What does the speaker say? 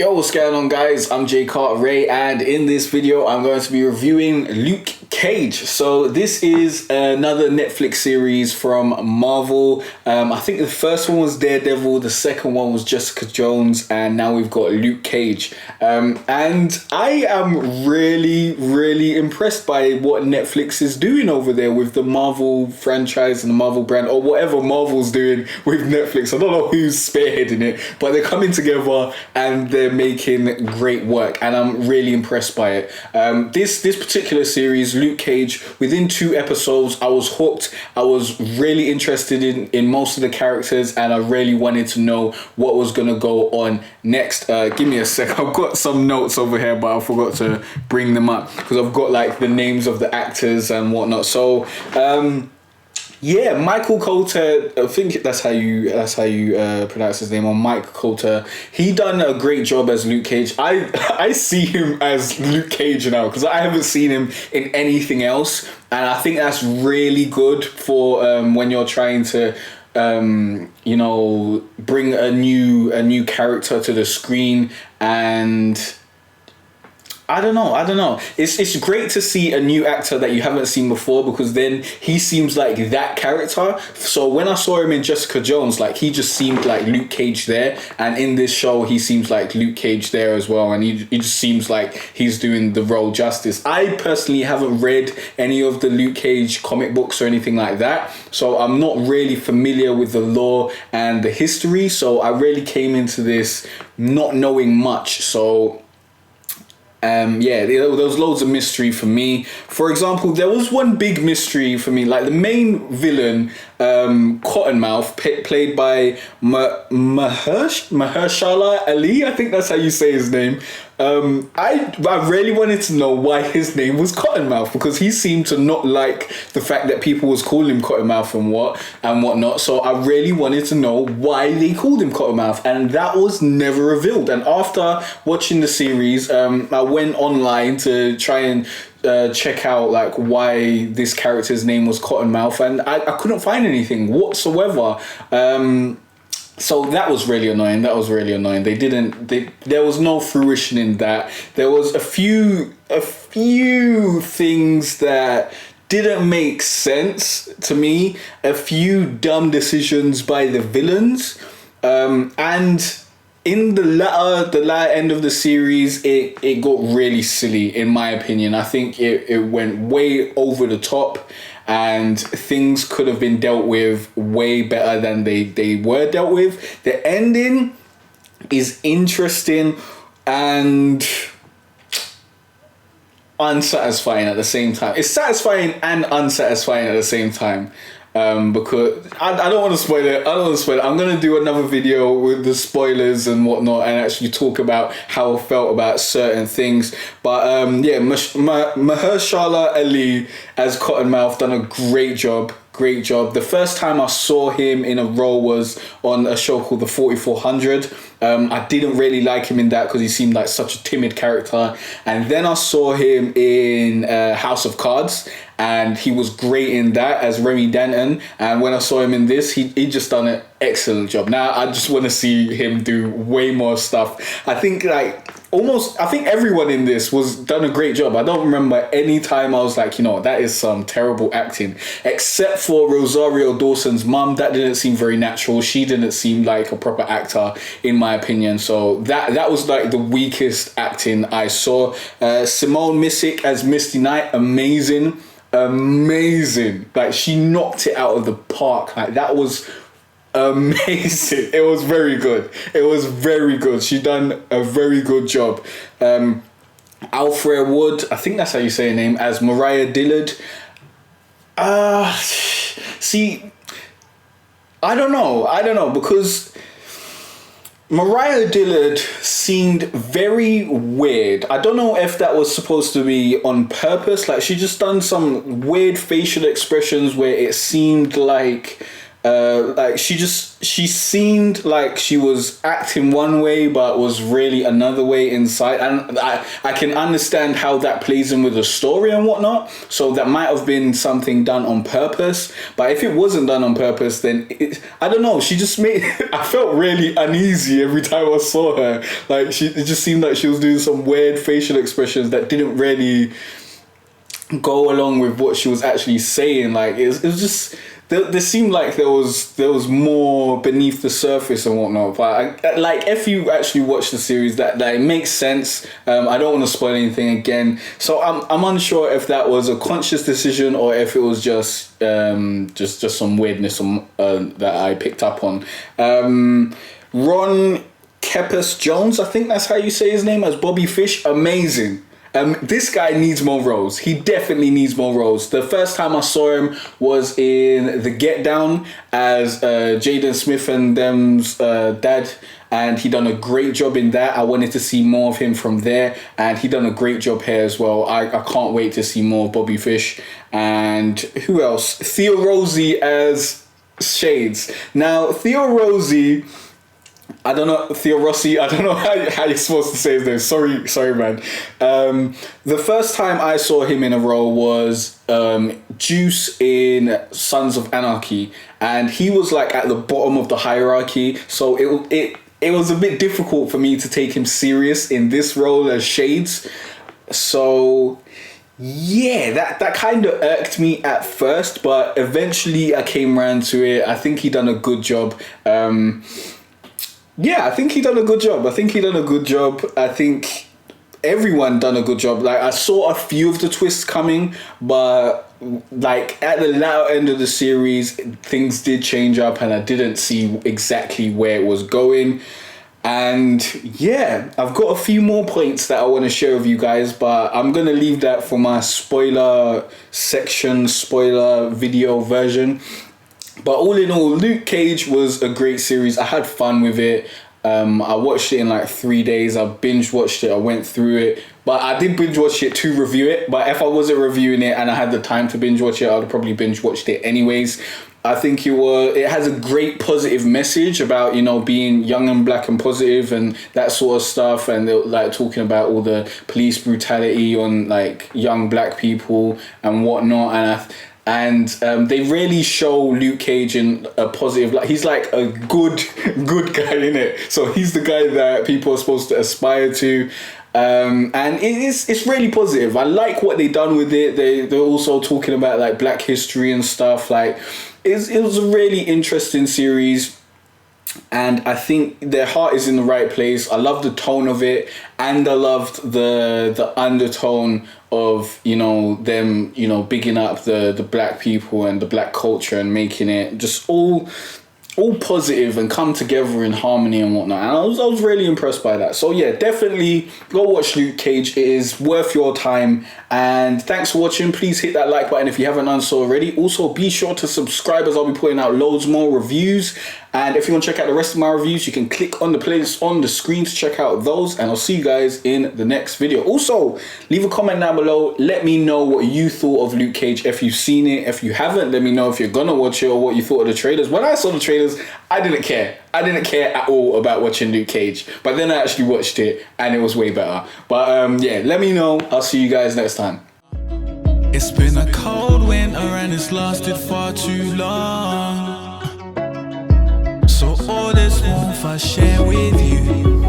Yo, what's going on, guys? I'm Jay Carter Ray, and in this video I'm going to be reviewing Luke Cage. So this is another Netflix series from Marvel. I think the first one was Daredevil, the second one was Jessica Jones, and now we've got Luke Cage. And I am really impressed by what Netflix is doing over there with the Marvel franchise and the Marvel brand, or whatever Marvel's doing with Netflix. I don't know who's spearheading it, but they're coming together and they're making great work, and I'm really impressed by it. This particular series, Luke Cage, within 2 episodes I was hooked. I was really interested in most of the characters, and I really wanted to know what was gonna go on next. Give me a sec, I've got some notes over here but I forgot to bring them up because I've got like the names of the actors and whatnot. So yeah, Michael Coulter, I think that's how you pronounce his name, or Mike Coulter. He done a great job as Luke Cage. I see him as Luke Cage now because I haven't seen him in anything else, and I think that's really good for when you're trying to you know, bring a new character to the screen. And I don't know. It's great to see a new actor that you haven't seen before, because then he seems like that character. So when I saw him in Jessica Jones, like, he just seemed like Luke Cage there, and in this show he seems like Luke Cage there as well, and he just seems like he's doing the role justice. I personally haven't read any of the Luke Cage comic books or anything like that, so I'm not really familiar with the lore and the history, so I really came into this not knowing much. So yeah, there was loads of mystery for me. For example, there was one big mystery for me, like the main villain, Cottonmouth, played by Mahershala Ali, I think that's how you say his name. I really wanted to know why his name was Cottonmouth, because he seemed to not like the fact that people was calling him Cottonmouth and whatnot. So I really wanted to know why they called him Cottonmouth, and that was never revealed. And after watching the series, I went online to try and check out like why this character's name was Cottonmouth, and I couldn't find anything whatsoever. So that was really annoying. There was no fruition in that. There was a few things that didn't make sense to me, a few dumb decisions by the villains, and in the latter end of the series, it got really silly, in my opinion. I think it went way over the top, and things could have been dealt with way better than they were dealt with. The ending is interesting and unsatisfying at the same time. It's satisfying and unsatisfying at the same time. Because I don't want to spoil it. I'm going to do another video with the spoilers and whatnot, and actually talk about how I felt about certain things. But yeah, Mahershala Ali as Cottonmouth done a great job. The first time I saw him in a role was on a show called The 4400. I didn't really like him in that because he seemed like such a timid character. And then I saw him in House of Cards, and he was great in that as Remy Danton. And when I saw him in this, he just done an excellent job. Now I just want to see him do way more stuff. I think everyone in this was done a great job. I don't remember any time I was like, you know, that is some terrible acting, except for Rosario Dawson's mum. That didn't seem very natural. She didn't seem like a proper actor, in my opinion. So that was like the weakest acting I saw. Simone Missick as Misty Knight, amazing. Like, she knocked it out of the park. Like, that was amazing. It was very good. She done a very good job. Alfred Wood, I think that's how you say her name, as Mariah Dillard. See, I don't know, because Mariah Dillard seemed very weird. I don't know if that was supposed to be on purpose. Like, she just done some weird facial expressions where it seemed like like she seemed like she was acting one way but was really another way inside, and I can understand how that plays in with the story and whatnot, so that might have been something done on purpose. But if it wasn't done on purpose, then I don't know, she just made I felt really uneasy every time I saw her. Like it just seemed like she was doing some weird facial expressions that didn't really go along with what she was actually saying. Like it was just there seemed like there was more beneath the surface and whatnot. But like if you actually watch the series, that it makes sense. I don't want to spoil anything again, so I'm unsure if that was a conscious decision or if it was just some weirdness that I picked up on. Ron Kepis Jones, I think that's how you say his name, as Bobby Fish, amazing. This guy needs more roles. He definitely needs more roles. The first time I saw him was in The Get Down as Jaden Smith and them's dad, and he done a great job in that. I wanted to see more of him from there, and he done a great job here as well. I can't wait to see more of Bobby Fish. And who else? Thea Rossi as Shades. Now, Thea Rossi, I don't know, Thea Rossi, I don't know how you're supposed to say his name. Sorry, man. The first time I saw him in a role was Juice in Sons of Anarchy, and he was like at the bottom of the hierarchy, so it was a bit difficult for me to take him serious in this role as Shades. So yeah, that kind of irked me at first, but eventually I came around to it. I think he done a good job. Yeah, I think he done a good job. I think everyone done a good job. Like, I saw a few of the twists coming, but like at the latter end of the series, things did change up and I didn't see exactly where it was going. And yeah, I've got a few more points that I want to share with you guys, but I'm going to leave that for my spoiler video version. But all in all, Luke Cage was a great series. I had fun with it. I watched it in like 3 days. I binge watched it. I went through it. But I did binge watch it to review it. But if I wasn't reviewing it and I had the time to binge watch it, I would probably binge watched it anyways. I think it has a great positive message about, you know, being young and black and positive and that sort of stuff. And they're like talking about all the police brutality on like young black people and whatnot. And they really show Luke Cage in a positive light. He's like a good guy in it. So he's the guy that people are supposed to aspire to. And it's really positive. I like what they done with it. They're also talking about like black history and stuff. Like it was a really interesting series. And I think their heart is in the right place. I love the tone of it, and I loved the undertone of, you know, them, you know, bigging up the black people and the black culture and making it just all positive and come together in harmony and whatnot. And I was really impressed by that. So yeah, definitely go watch Luke Cage. It is worth your time. And thanks for watching. Please hit that like button if you haven't done so already. Also, be sure to subscribe, as I'll be putting out loads more reviews. And if you want to check out the rest of my reviews, you can click on the playlist on the screen to check out those. And I'll see you guys in the next video. Also, leave a comment down below. Let me know what you thought of Luke Cage. If you've seen it, if you haven't, let me know if you're gonna watch it or what you thought of the trailers. When I saw the trailers, I didn't care. I didn't care at all about watching Luke Cage. But then I actually watched it and it was way better. But yeah, let me know. I'll see you guys next time. It's been a cold winter and it's lasted far too long. So all this warmth I share with you.